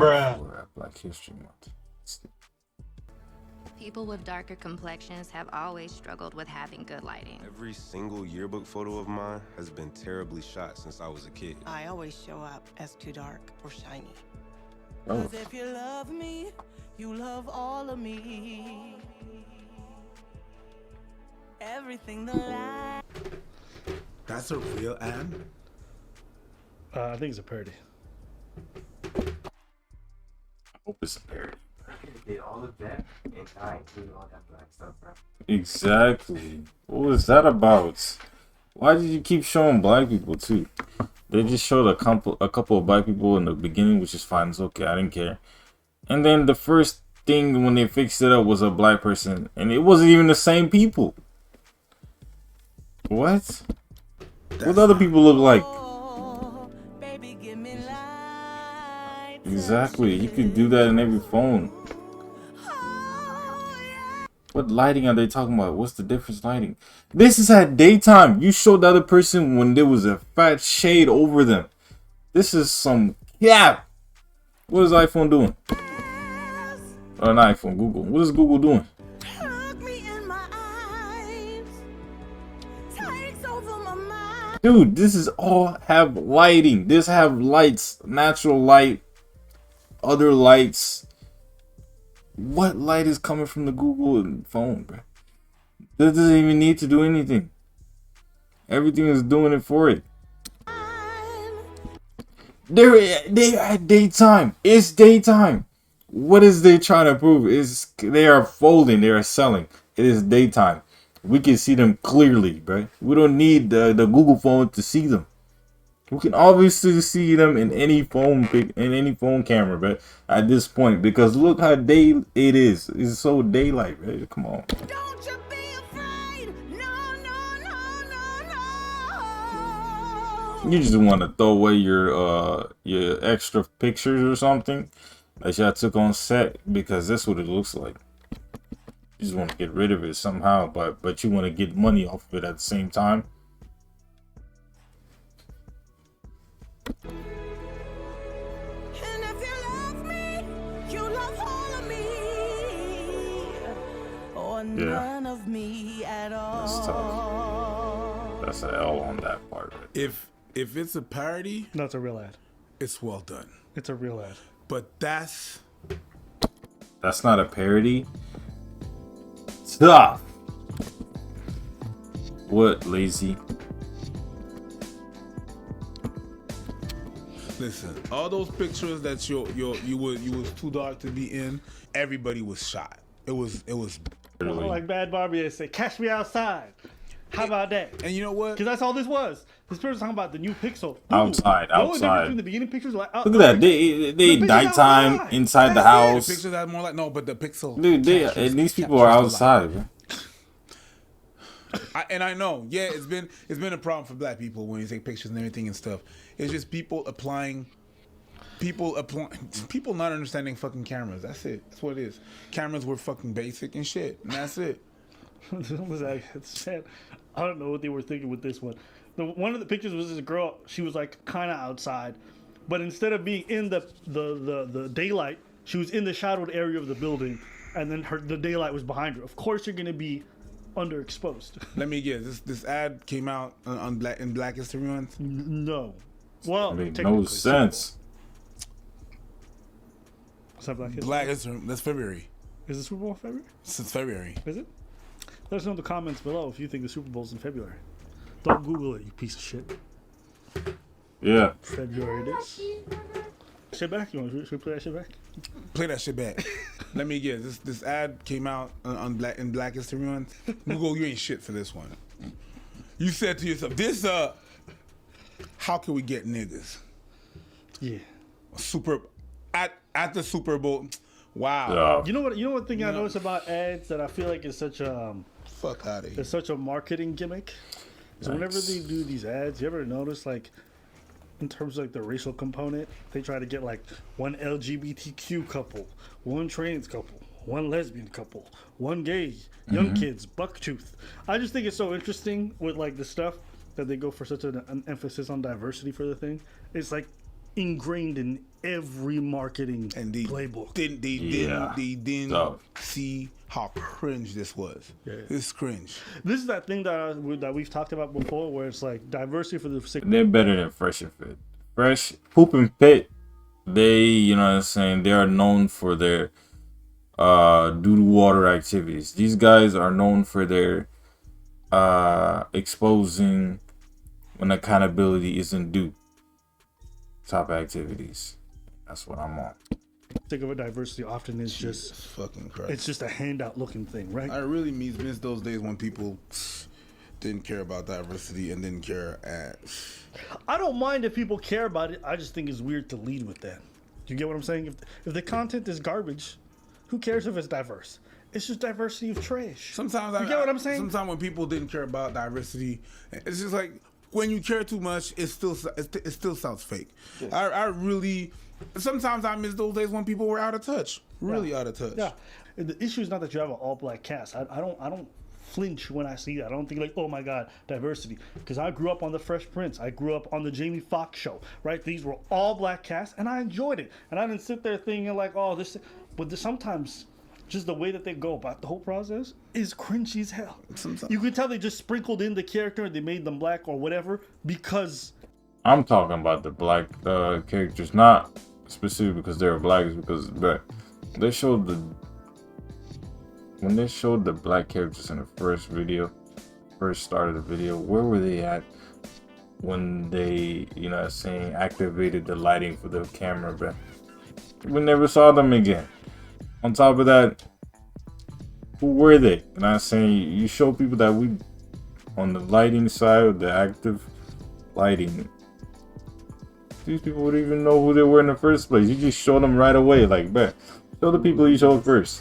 for Black History Month. People with darker complexions have always struggled with having good lighting. Every single yearbook photo of mine has been terribly shot since I was a kid. I always show up as too dark or shiny. Oh. 'Cause if you love me, you love all of me. Everything the light. That's a real ad? I think it's a parody. I hope it's a parody. Did all of that and I include all that black stuff, bro. Exactly. What was that about? Why did you keep showing black people too? They just showed a couple of black people in the beginning, which is fine. It's okay. I didn't care. And then the first thing when they fixed it up was a black person, and it wasn't even the same people. What? What other people look like? Oh, baby, give me light. Exactly. You could do that in every phone. Oh, yeah. What lighting are they talking about? What's the difference lighting? This is at daytime. You showed the other person when there was a fat shade over them. This is some cap. What is iPhone doing? Or not iPhone, Google. What is Google doing? Look me in my eyes. Takes over my mind. Dude, this is all have lighting. This have lights, natural light, other lights. What light is coming from the Google phone, bro? This doesn't even need to do anything. Everything is doing it for it. They at daytime. It's daytime. What is they trying to prove? Is they are folding. They are selling. It is daytime. We can see them clearly, bro. We don't need the Google phone to see them. We can obviously see them in any phone camera, but at this point, because look how day it is. It's so daylight, right? Come on. Don't you be afraid. No, no, no, no, no. You just want to throw away your extra pictures or something that y'all took on set because that's what it looks like. You just want to get rid of it somehow, but you want to get money off of it at the same time. And if you love me, you love all of me. Or none of me at all. That's tough. That's an L on that part. Right? If it's a parody, No, it's a real ad. it's well done. It's a real ad. But that's That's not a parody. Tough. What, lazy? listen. All those pictures that you was too dark to be in. Everybody was shot. It was. Really? Like Bad Barbie, they say, "Catch me outside." How about that? And you know what? Because that's all this was. This person's talking about the new Pixel. Outside, The only difference outside. between the beginning pictures, like, Look at that. They picture's nighttime outside. inside the The house. pictures had more like no, but the pixel. Dude, captures- these people are captures the light. outside, man. I know, yeah, it's been a problem for black people when you take pictures and everything and stuff. It's just people not understanding fucking cameras. That's it. That's what it is. Cameras were fucking basic and shit, and that's it. It's sad. I don't know what they were thinking with this one. One of the pictures was this girl. She was like kind of outside, but instead of being in the daylight, she was in the shadowed area of the building, and then the daylight was behind her. Of course, you're gonna be underexposed. Let me guess. This ad came out on Black History Month. No. Well, It made technically, no sense. Is that Black History? Black History. That's February. Is the Super Bowl in February? Since February. Is it? Let us know in the comments below if you think the Super Bowl's in February. Don't Google it, you piece of shit. Yeah. February it is. Shit back? Should we play that shit back? Play that shit back. Let me guess. This ad came out on Black History Month. Google, you ain't shit for this one. You said to yourself, "This how can we get niggas?" Yeah. At the Super Bowl. Wow. Yeah. You know what thing I notice about ads that I feel like is such a Fuck out of here. it's such a marketing gimmick? So whenever they do these ads, you ever notice like in terms of like the racial component, they try to get like one LGBTQ couple, one trans couple, one lesbian couple, one gay, young kids, bucktooth. I just think it's so interesting with like the stuff that they go for such an emphasis on diversity for the thing. It's like ingrained in every marketing And they playbook. didn't So. see how cringe this was. Yeah. It's cringe. This is that thing that we've talked about before, where it's like diversity for the sake. They're better than Fresh and Fit. Fresh, Poop and Pit, they, you know what I'm saying, they are known for their due to water activities. These guys are known for their exposing when accountability isn't due type activities. That's what I'm on. Think of a diversity often is just Jesus fucking Christ. it's just a handout looking thing, right? I really miss those days when people didn't care about diversity and didn't care at. I don't mind if people care about it. I just think it's weird to lead with that. Do you get what I'm saying? If the content is garbage, who cares if it's diverse? It's just diversity of trash. Sometimes You get what I'm saying? Sometimes when people didn't care about diversity, it's just like when you care too much, it still sounds fake. I really sometimes I miss those days when people were out of touch, really out of touch. Yeah. The issue is not that you have an all black cast. I don't flinch when I see that. I don't think like, oh my God, diversity. Because I grew up on the Fresh Prince. I grew up on the Jamie Foxx show, right? These were all black casts, and I enjoyed it. And I didn't sit there thinking like, oh, this. But sometimes, just the way that they go about the whole process is cringy as hell. Sometimes. You could tell they just sprinkled in the character and they made them black or whatever because. I'm talking about the black characters, not specifically because they're black, it's because they showed when they showed the black characters in the first start of the video, where were they at when they, you know what I'm saying, activated the lighting for the camera, but we never saw them again. On top of that, who were they? You know what I'm saying, you show people that we, on the lighting side, the active lighting, these people wouldn't even know who they were in the first place. You just show them right away, like, bet. Show the people you showed first.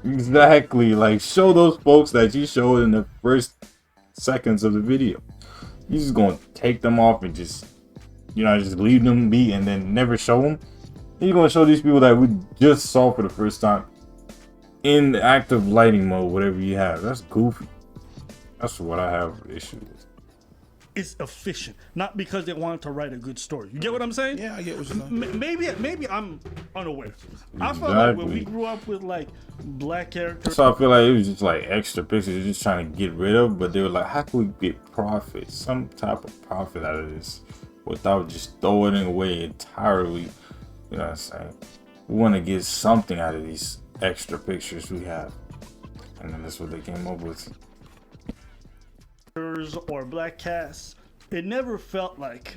Exactly, like, show those folks that you showed in the first seconds of the video. You just gonna take them off and just, you know, just leave them be and then never show them. You're gonna show these people that we just saw for the first time in the active lighting mode, whatever you have. That's goofy. That's what I have issue with. It's efficient, not because they wanted to write a good story. You get what I'm saying? Yeah, I get what you're saying. Maybe I'm unaware. I feel like when we grew up with like black characters, So I feel like it was just like extra pictures they're just trying to get rid of, but they were like, how can we get profit, some type of profit out of this without just throwing it away entirely? You know what I'm saying? We want to get something out of these extra pictures we have. And then that's what they came up with. or black casts, it never felt like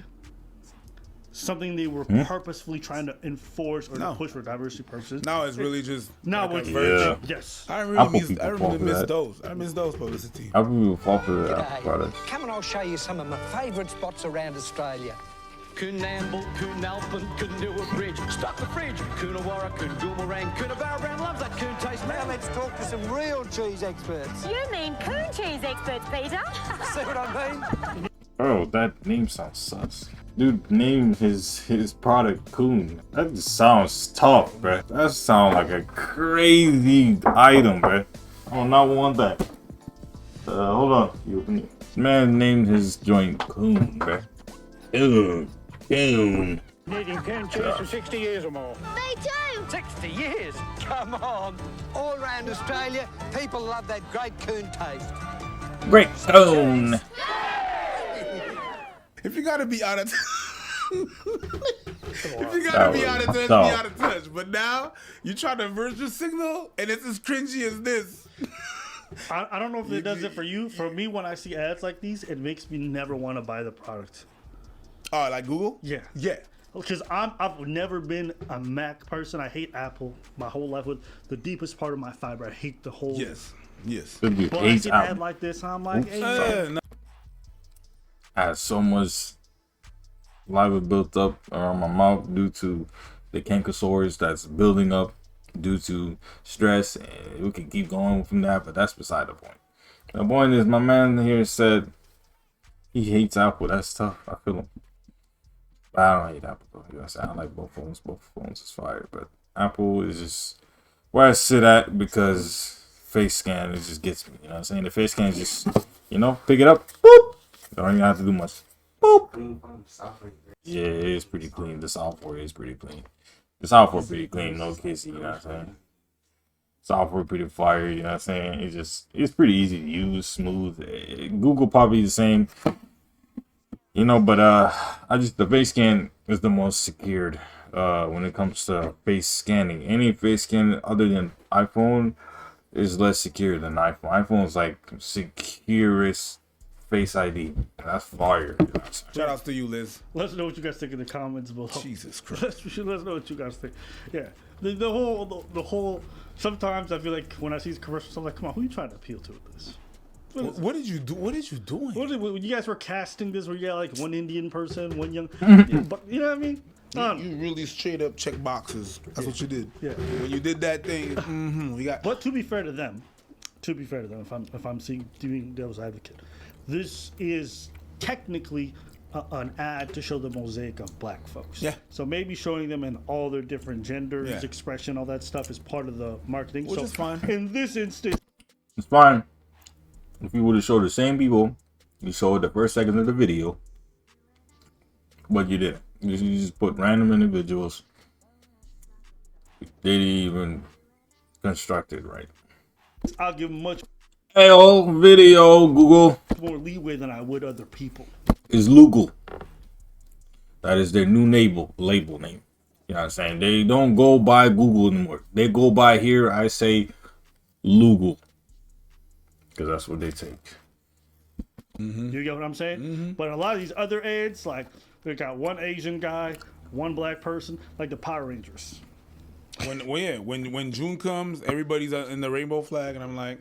something they were purposefully trying to enforce or to push for diversity purposes. Now it's really just Now like it's a virgin. yes. I Apple really people fall miss for that. those. I miss those publicity. How people fall for the Apple product? Come and I'll show you some of my favourite spots around Australia. Coonamble, Coonalpin, Coonua Bridge, Stop the Fridge, Coonawara, Coonboomerang, Coonabarabran loves that coon taste. Now let's talk to some real cheese experts. You mean coon cheese experts, Peter? See what I mean? Oh, that name sounds sus. Dude named his product Coon. That just sounds tough, bruh. That sounds like a crazy item, bruh. I do not want that. Hold on. You open it. Man named his joint Coon, bruh. Ew. Coon. Eating coon cheese for 60 years or more. Me too. 60 years? Come on. All around Australia, people love that great coon taste. Great Coon. If you gotta be out of if you That gotta be was out of touch, tough. be out of touch. But now you try to virtual signal and it's as cringy as this. I don't know if it does it for you. For me, when I see ads like these, it makes me never want to buy the product. Oh, like Google? Yeah. Yeah. Because I've never been a Mac person. I hate Apple my whole life with the deepest part of my fiber. I hate the whole. Yes. Yes. Dude, But I hates see an ad Apple. like this, I'm like, hey, No. I had so much saliva built up around my mouth due to the canker sores that's building up due to stress, and we can keep going from that, but that's beside the point. The point is, my man here said he hates Apple. That's tough. I feel him. But I don't hate Apple though. You know what I'm saying? I like both phones. Both phones is fire, but Apple is just where I sit at because face scan, it just gets me. You know what I'm saying? The face scan is just, you know, pick it up, boop. Don't even have to do much. Boop. clean from software. Yeah, it is pretty clean. The software is pretty clean. The software pretty clean, no kissy, you know what I'm saying? Software pretty fire, you know what I'm saying? It's pretty easy to use, smooth. Google probably the same, you know, but the face scan is the most secured when it comes to face scanning. Any face scan other than iPhone is less secure than iPhone. iPhone is like securest Face ID. That's fire. Shout outs to you, Liz. Let us know what you guys think in the comments below. Jesus Christ. Let us know what you guys think. Yeah. The whole. Sometimes I feel like when I see these commercials, I'm like, come on, who are you trying to appeal to with this? What did you do? What did you doing? When you guys were casting this, where you got like one Indian person, one young, but you know what I mean? You really straight up check boxes. That's what you did. Yeah. When you did that thing, we got. But to be fair to them, if I'm doing devil's advocate, this is technically an ad to show the mosaic of black folks. Yeah. So maybe showing them in all their different genders, Yeah. expression, all that stuff is part of the marketing. Which so is fine. In this instance, It's fine. If you would have showed the same people, you showed the first second of the video, but you didn't. You just put random individuals. They didn't even construct it right. I'll give much Hey, video, Google more leeway than I would other people. is Lugal. That is their new label name. You know what I'm saying? They don't go by Google anymore. They go by here, I say, Lugal. Because that's what they take. You get what I'm saying? But a lot of these other ads, like they got one Asian guy, one black person, like the Power Rangers. When June comes, everybody's in the rainbow flag, and I'm like,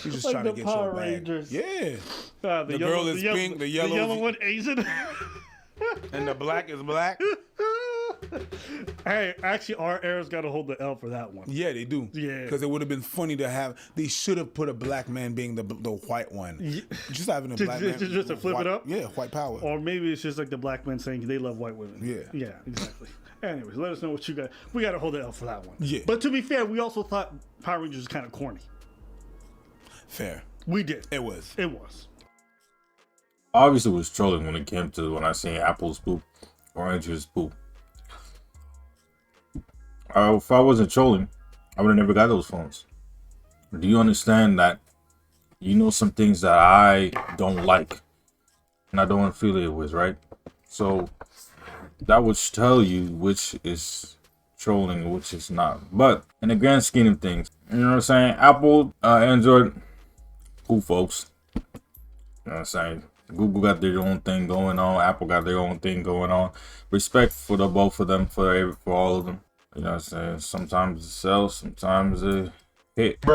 you just Like trying to the get Power your bag. Rangers. Yeah. The girl is pink, the yellow one Asian. and the black is black. Hey, actually, our era's got to hold the L for that one. Yeah, they do. Yeah. Because it would have been funny to have. They should have put a black man being the white one. Just having a black man. Just to flip white, it up? Yeah, white power. Or maybe it's just like the black men saying they love white women. Yeah. Yeah, exactly. Anyways, let us know what you got. We got to hold the L for that one. Yeah. But to be fair, we also thought Power Rangers was kind of corny. Fair. We did. It was. It was. Obviously, it was trolling when it came to when I seen Apple's poop, Orange's poop. If I wasn't trolling, I would have never got those phones. Do you understand that? You know some things that I don't like, and I don't affiliate with, right? So that would tell you which is trolling and which is not. But in the grand scheme of things, you know what I'm saying? Apple, Android, cool folks. You know what I'm saying? Google got their own thing going on. Apple got their own thing going on. Respect for the both of them, for all of them. You know what I'm saying? Sometimes it sells, sometimes it hit. We